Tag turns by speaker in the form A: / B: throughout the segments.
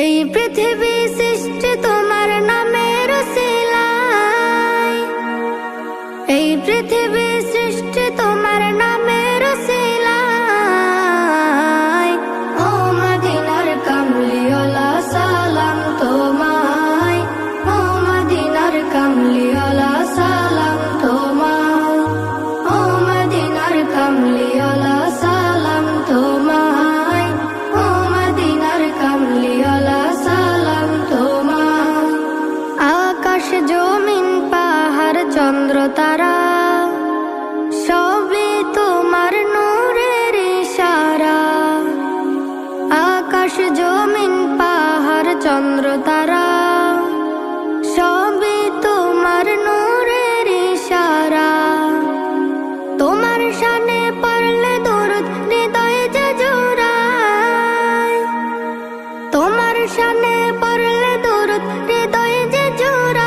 A: এই পৃথিবী সৃষ্টি তোমার নামের উসিলায়, এই পৃথিবী সৃষ্টি তোমার নামের উসিলায়। ও মদিনার কামলিওয়ালা সালাম তোমায়, ও মদিনার কামলিওয়ালা সালাম তোমায়, ও মদিনার কামলিওয়ালা সালাম তোমায়, ও মদিনার কামলিওয়ালা সালাম তোমায়। আকাশ জমিন পাহাড় চন্দ্র তারা সবই তোমার নূরের ইশারা। আকাশ জমিন পাহাড় চন্দ্র তারা সবই তোমার নূরের ইশারা। তোমার শানে পড়লে দরুদ হৃদয় যে জোড়ায়, তোমার শানে পড়লে দরুদ হৃদয় যে জোড়ায়।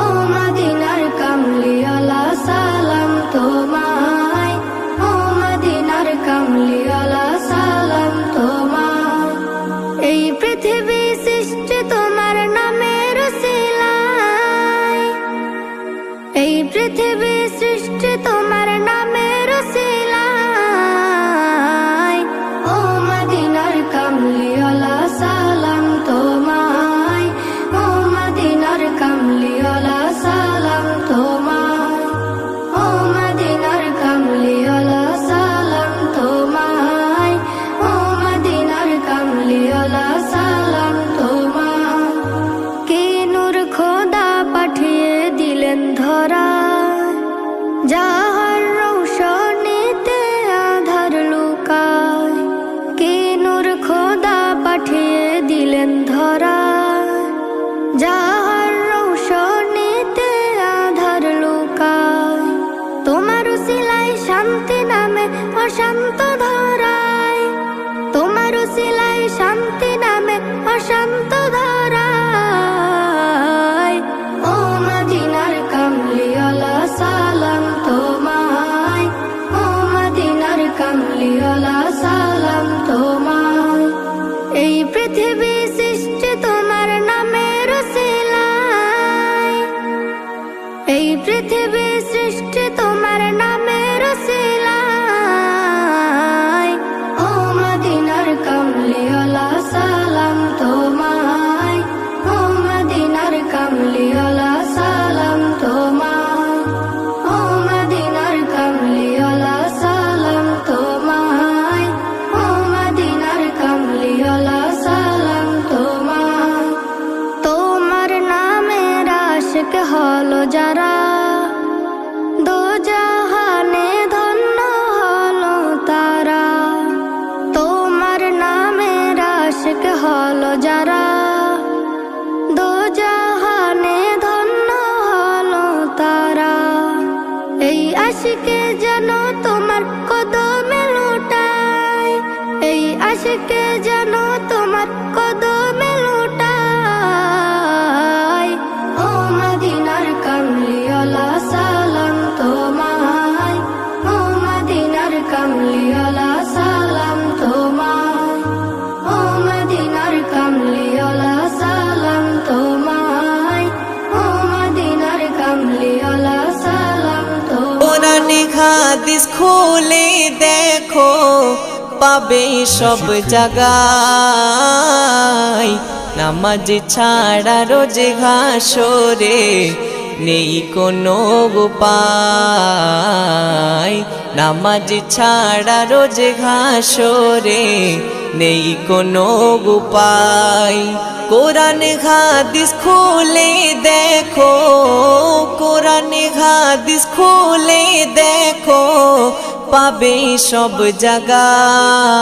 A: ও মদিনার কামলিওয়ালা সালাম তোমায়, ও মদিনার কামলিওয়ালা সালাম তোমায়। এই পৃথিবী সৃষ্টি তোমার নামের উসিলায়, এই পৃথিবী সৃষ্টি তোমার নামের উসিলায়। ও মদিনার কামলিওয়ালা সালাম তোমায়, ও মদিনার কামলিওয়ালা সালাম তোমায়, ও মদিনার কামলিওয়ালা সালাম তোমায়, ও মদিনার কামলিওয়ালা সালাম তোমায়। কি নূর খোদা পাঠিয়ে দিলেন ধরায়, যাহার রৌশনীতে আধার লুকায়। কি নূর খোদা পাঠিয়ে দিলেন ধরায়, যাহার রৌশনীতে আধার লুকায়। তোমার উসিলায় শান্তি নামে অশান্ত ধরায়, তোমার উসিলায় শান্তি নামে অশান্ত ধরায়। ও মদিনার কামলিওয়ালা সালাম তোমায়, ও মদিনার কামলিওয়ালা সালাম তোমায়। এই পৃথিবী সৃষ্টি তোমার নামের উসিলায়, এই পৃথিবী সৃষ্টি তোমার নামের উসিলায়। ও মদিনার কামলিওয়ালা সালাম তোমায়, ও মদিনার কামলিওয়ালা সালাম তোমায়, ও মদিনার কামলিওয়ালা সালাম তোমায়, ও মদিনার কামলিওয়ালা সালাম তোমায়। তোমার নামের আশিক হলো যারা, দোজাহানে ধন্য হলো তারা। তোমার নামের আশিক হলো যারা, দোজাহানে ধন্য হলো তারা। এই আশিকে যেন তোমার কদমে লুটায়, এই আশিকে যেন তোমার কদমে লুটায়। ও মদিনার কামলিওয়ালা সালাম তোমায়, ও মদিনার কামলিওয়ালা সালাম তোমায়, ও মদিনার কামলিওয়ালা সালাম তোমায়, ও মদিনার কামলিওয়ালা সালাম তোমায়।
B: কোরআন হাদিস খুলে দেখো, পাবে সব জায়গায়। নামাজ ছাড়া রোজ হাসরে নেই কোনো উপায়, নামাজ ছাড়া রোজ হাসরে নেই কোনো উপায়। কোরআন হাদিস খুলে দেখো, কোরআন হাদিস খুলে দেখো, পাবে সব জায়গায়।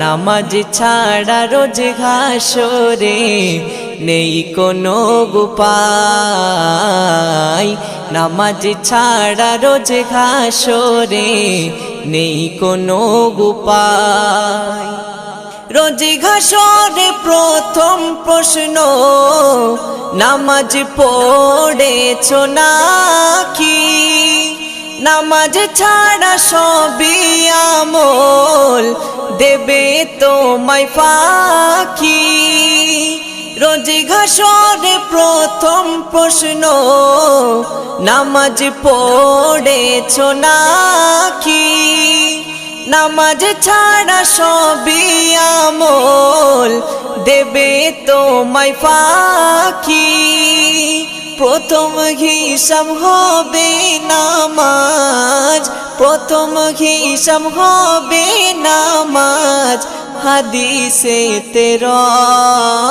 B: নামাজ ছাড়া রোজ হাসরে নেই কোনো উপায়, নামাজ ছাড়া রোজ হাসরে নেই কোনো উপায়। রোজ হাসরে প্রথম প্রশ্ন, নামাজ পড়েছো নাকি? নামাজ ছাড়া সবই আমল দেবে তোমায় ফাঁকি। রোজে হাসরে প্রথম প্রশ্ন, নামাজ পড়েছো নাকি? নামাজ ছাড়া সবই আমল দেবে তোমায় ফাঁকি। প্রথম হিসাব হবে নামাজ, প্রথম হিসাব হবে নামাজ। হাদিসেতে রয়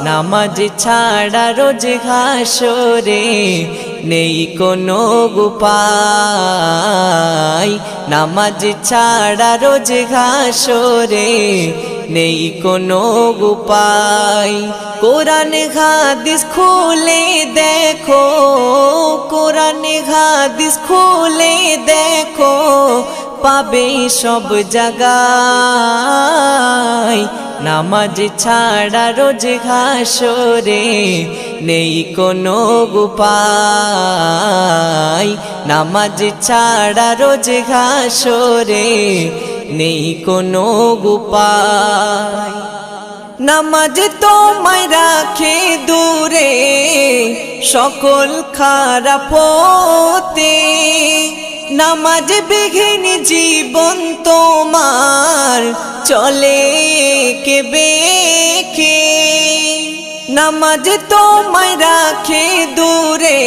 B: নামাজ ছাড়া রোজ হাসরে নেই কোনো উপায়। নামাজ ছাড়া রোজ হাসরে নেই কোনো উপায়। কোরআন হাদিস খুলে দেখো, কোরআন হাদিস খুলে দেখো, পাবে সব জায়গায়। নামাজ ছাড়া রোজ হাসরে নেই কোনো উপায়। নামাজ ছাড়া রোজ হাসরে নেই কোনো উপায়। নামাজ তোমায় রাখে দূরে সকল খারাপ হতে। নামাজ বিঘিন জীবন তোমার চলে কে বেঁকে। নামাজ তোমায় রাখে দূরে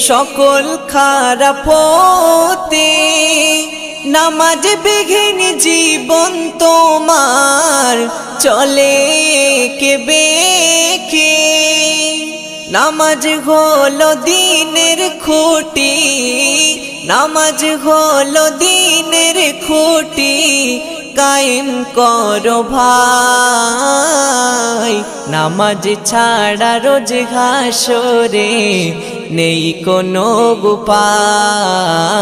B: সকল খারাপ হতে। নামাজ বিঘিন জীবন তোমার চলে কে বেঁকে। নামাজ হলো দিনের খুঁটি, নামাজ হলো দিনের খুঁটি। কায়েম করো ভাই, নামাজ ছাড়া রোজ হাসরে নেই কোনো উপায়।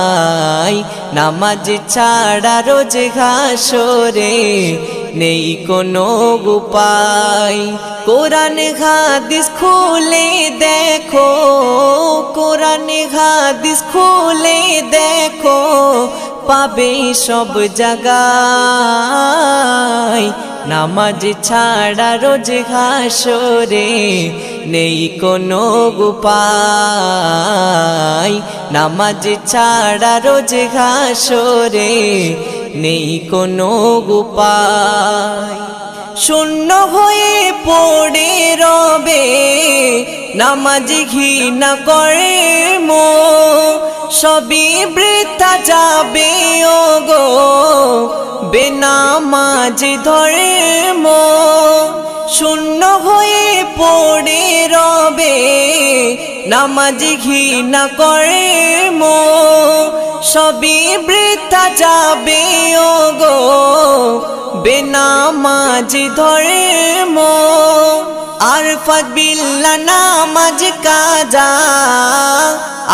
B: নামাজ ছাড়া রোজ হাসরে নেই কোনো উপায়। কোরআন হাদিস খুলে দেখো, কোরআন হাদিস খুলে দেখো, পাবে সব জায়গায়। নামাজ ছাড়া রোজ হাসরে নেই কোনো উপায়। নামাজ ছাড়া রোজ হাসরে নেই কোনো উপায়। শূন্য হয়ে পড়ে রবে নামাজ ঘৃণা করে মো, সবই বৃথা যাবে ওগো বেনামাজ ধর্ম। শূন্য হয়ে পড়ে রবে নামাজ ঘৃণা করে মো, সবই বৃথা যাবে ওগো বেনামাজ ধর্ম। আরফাত বিল্লাহ নামাজ কাজা,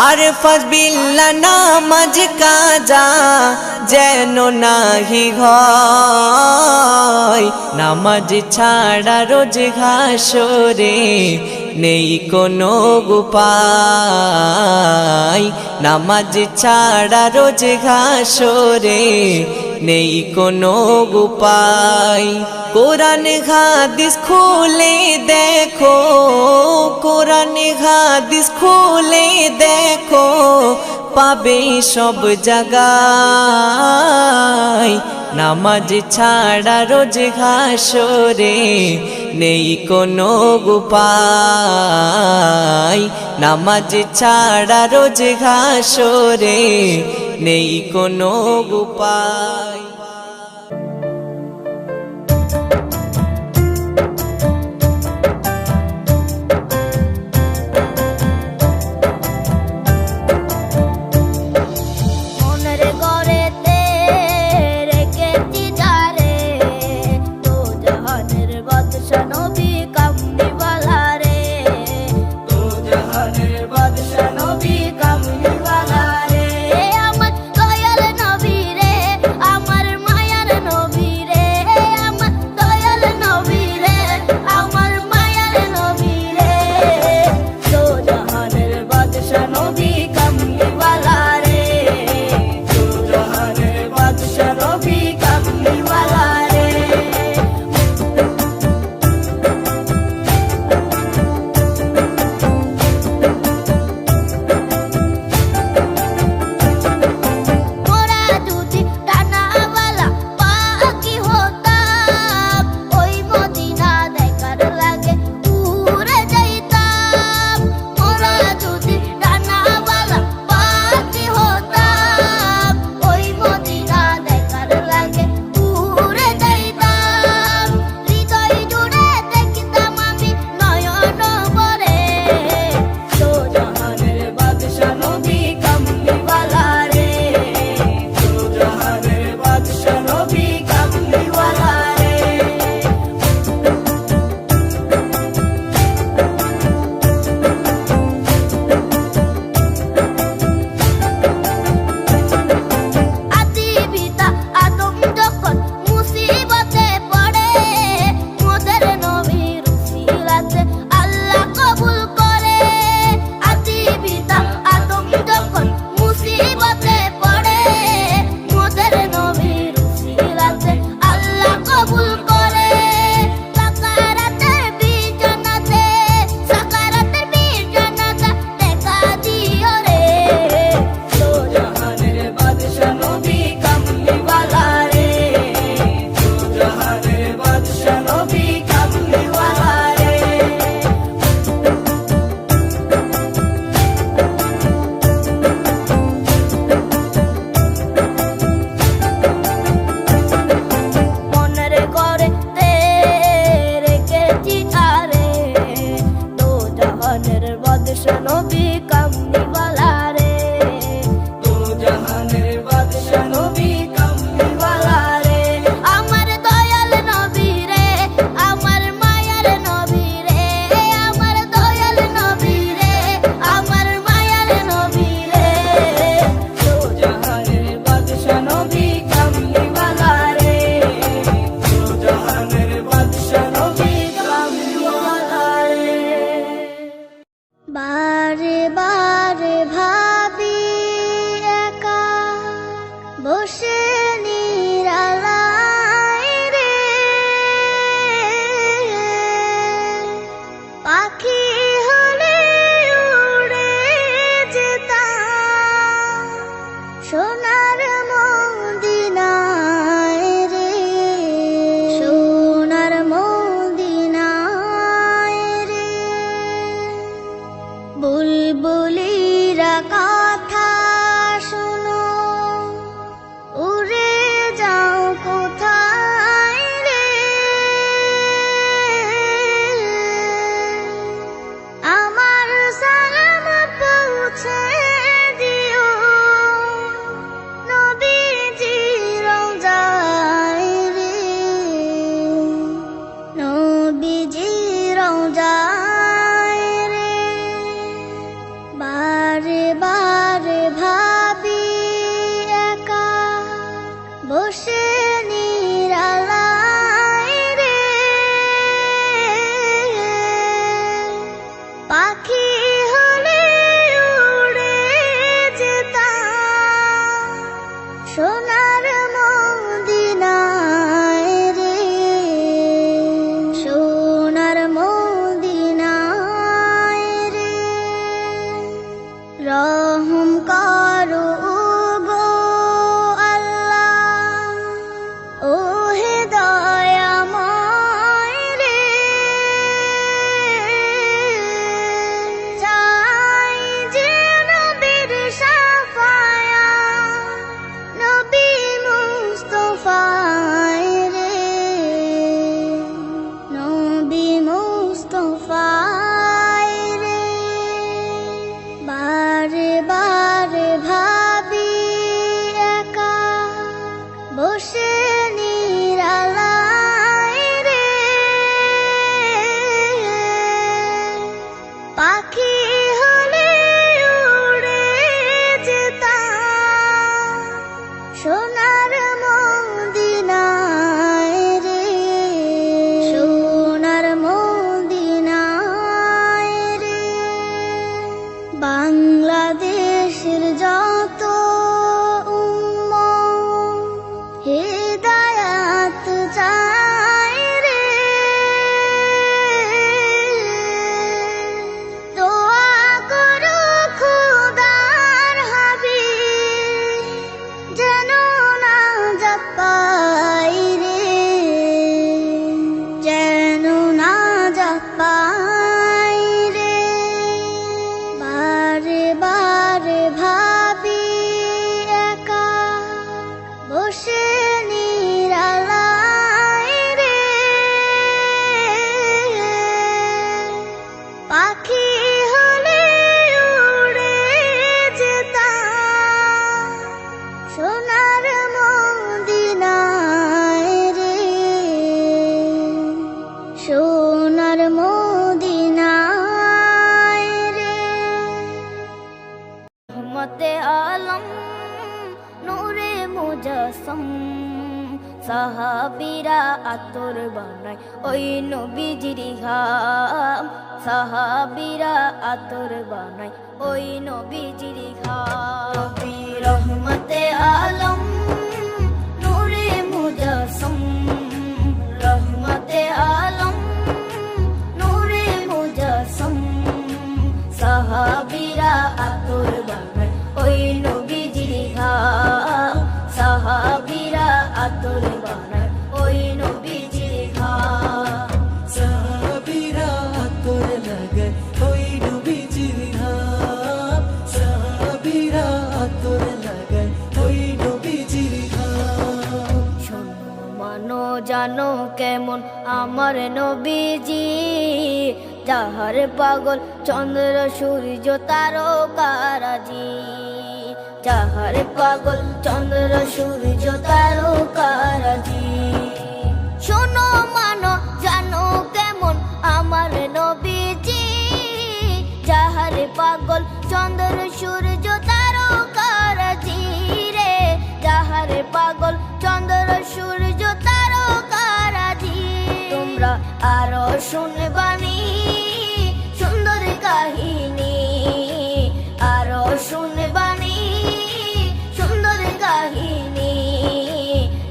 B: আরফাত বিল্লাহ নামাজ কাজা যেন নাহি হয়। নামাজ ছাড়া রোজ হাসরে নেই কোনো উপায়। নামাজ ছাড়া রোজ হাসরে নেই কোনো উপায়। কোরআন হাদিস খুলে দেখো, কোরআন হাদিস খুলে দেখো, পাবে সব জায়গায়। নামাজ ছাড়া রোজ হাসরে নেই কোনো উপায়। নামাজ ছাড়া রোজ হাসরে নেই কোনো উপায়।
A: আমার
C: সাহাবীরা আতর বানায় ওই নবীজির ঘাম সাহাবীরা আতর বানায় ওই নবীজির ঘাম নবী রহমতে আলম নূরে মুজাসসম রহমতে আলম নূরে মুজাসসম সাহাবীরা আতর বানায় ওই নবীজির ঘাম সাহাবীরা আতর বানায় ওই নবীজির ঘাম
B: সাহাবীরা আতর লাগায় ওই নবীজির ঘাম সাহাবীরা আতর লাগায় ওই নবীজির ঘাম
C: শোনো মানো জানো কেমন আমার নবীজি যাহার পাগল চন্দ্র সূর্য তারকারাজি যাহার পাগল চন্দ্র সূর্য তারকারাজি শোনো মানো জানো কেমন আমার নবীজি যাহার পাগল চন্দ্র সূর্য তারকারাজি রে যাহার পাগল চন্দ্র সূর্য তারকারাজি তোমরা আরো শুনবানি সুন্দর কাহিনী আরো শুনবানি সুন্দর কাহিনী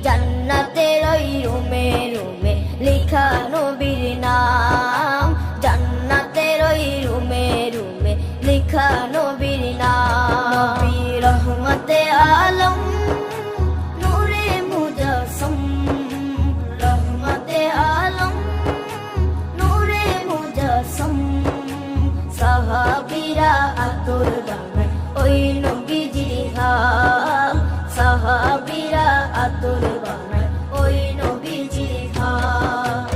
C: জান্নাতের ওই রুমে রুমে লেখা নবীর নাম জান্নাতের ওই রুমে রুমে লেখা নবীর নাম নবী রহমতে আলম নূরে মুজাসসম রহমতে আলম নূরে মুজাসসম সাহাবীরা আতর বানায় ওই নবীজির ঘাম সাহাবীরা আতর বানায় ওই নবীজির ঘাম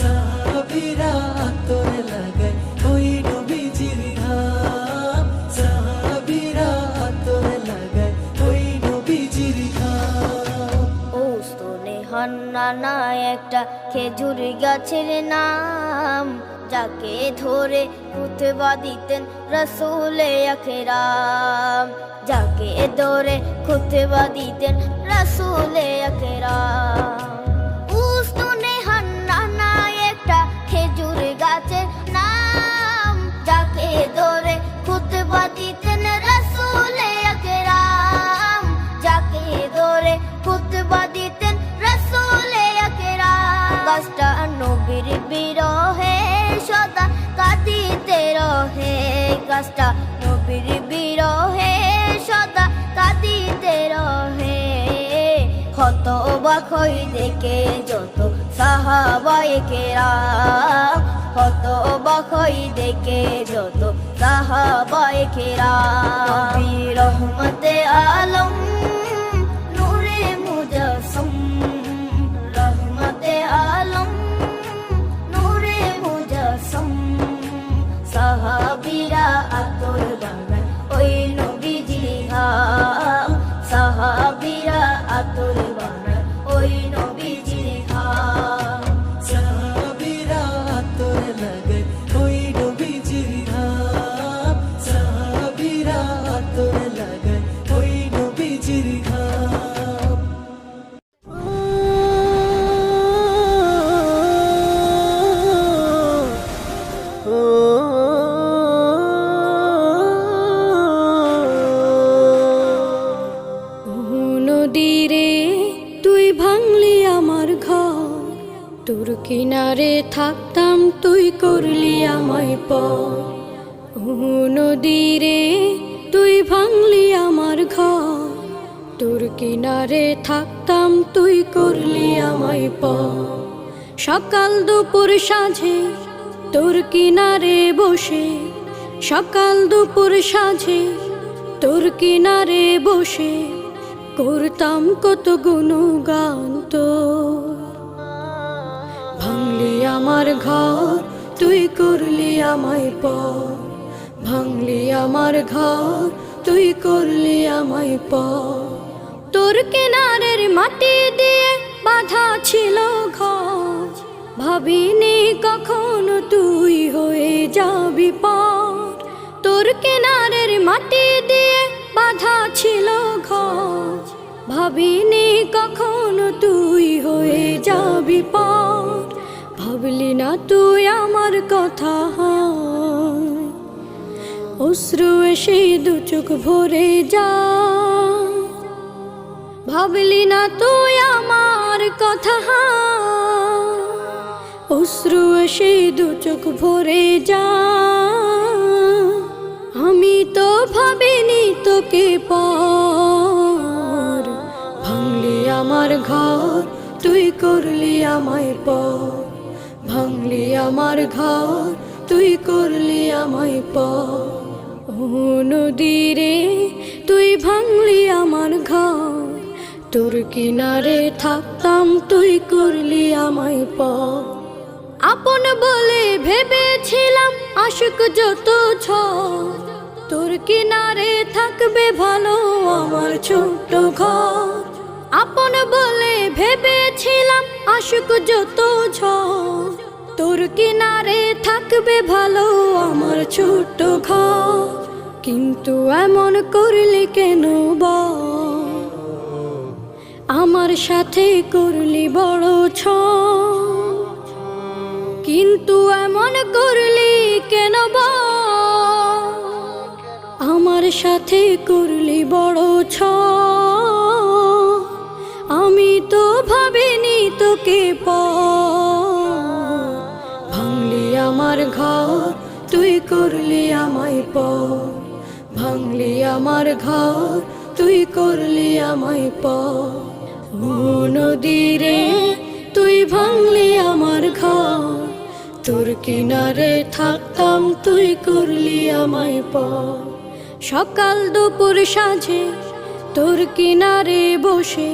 B: সাহাবীরা আতর লাগায় ওই নবীজির ঘাম সাহাবীরা আতর লাগায় ওই নবীজির ঘাম
C: ও স্তনে হান্নানা একটা খেজুর গাছের নাম যাকে ধরে খুতবা দিতেন রাসূলে আকরাম যাকে ধরে খুতবা দিতেন রাসূলে আকরাম উস্তনে হান্নানা একটা খেজুর গাছের নাম যাকে ধরে খুতবা দিতেন রাসূলে আকরাম যাকে ধরে খুতবা দিতেন রাসূলে আকরাম গাছটা নবীর বিরহে সদা কাঁদিতে রহে গাছটা নবীর বিরহে সদা কাঁদিতে রহে হত অবাক হই দেখে যত সাহাবায়ে কেরাম হত অবাক হই দেখে যত সাহাবায়ে কেরাম নবী রহমতে আলম নূরে মুজাসসম রহমতে আলম নূরে মুজাসসম সাহাবীরা আতর বানায় ওই নবীজির ঘাম সাহাবীরা আতর বানায় ওই নবীজির ঘাম
B: সাহাবীরা আতর লাগায় ওই নবীজির ঘাম সাহাবীরা আতর লাগায় ওই নবীজির ঘাম
A: নদীরে তুই ভাঙলি আমার ঘর তোর কিনারে থাকতাম তুই করলি আমায় পর ও নদীরে তুই ভাঙলি আমার ঘর তোর কিনারে থাকতাম তুই করলি আমায় পর সকাল দুপুর সাঁঝে তোর কিনারে বসে সকাল দুপুর সাঁঝে তোর কিনারে বসে করতাম কত গুণগান তোর ভাঙলি আমার ঘর তুই করলি আমায় পর ভাঙলি আমার ঘর তুই করলি আমায় পর তোর কিনারের মাটি দিয়ে বাঁধা ছিল ঘর ভাবিনি কখনো তুই হয়ে যাবি পার তোর কিনারের মাটি দিয়ে বাঁধা ছিল ঘর ভাবিনি কখনো তুই হয়ে যাবি পার, ভাবলি না তুই আমার কথা। অশ্রু এসে দু চোখ ভরে যা, ভাবলি না তুই আমার কথা। অশ্রু এসে দু চোখ ভরে যা, আমি তো ভাবিনি তোকে পার। ভাঙলি আমার ঘর, তুই করলি আমায় পর। ভাঙলি আমার ঘর, তুই করলি আমায় পর। ও নদী রে, তুই ভাঙলি আমার ঘর, তোর কিনারে থাকতাম, তুই করলি আমায় পর। আপন বলে ভেবেছিলাম আশুক যত ঝড়, তোর কিনারে থাকবে ভালো আমার ছোট্ট ঘর। আপন বলে ভেবেছিলাম আশুক যত ঝড়, তোর কিনারে থাকবে ভালো আমার ছোট্ট ঘর। কিন্তু এমন করলি কেন বল, আমার সাথে করলি বড় ছল। কিন্তু এমন করলি কেন বল, আমার সাথে করলি বড় ছল। আমি তো ভাবিনি তোকে পর। ভাঙলি আমার ঘর, তুই করলি আমায় পর। ভাঙলি আমার ঘর, তুই করলি আমায় পর। ও নদী রে, তুই ভাঙলি আমার ঘর, তোর কিনারে থাকতাম, তুই করলি আমায় পর। সকাল দুপুর সাঁঝে তোর কিনারে বসে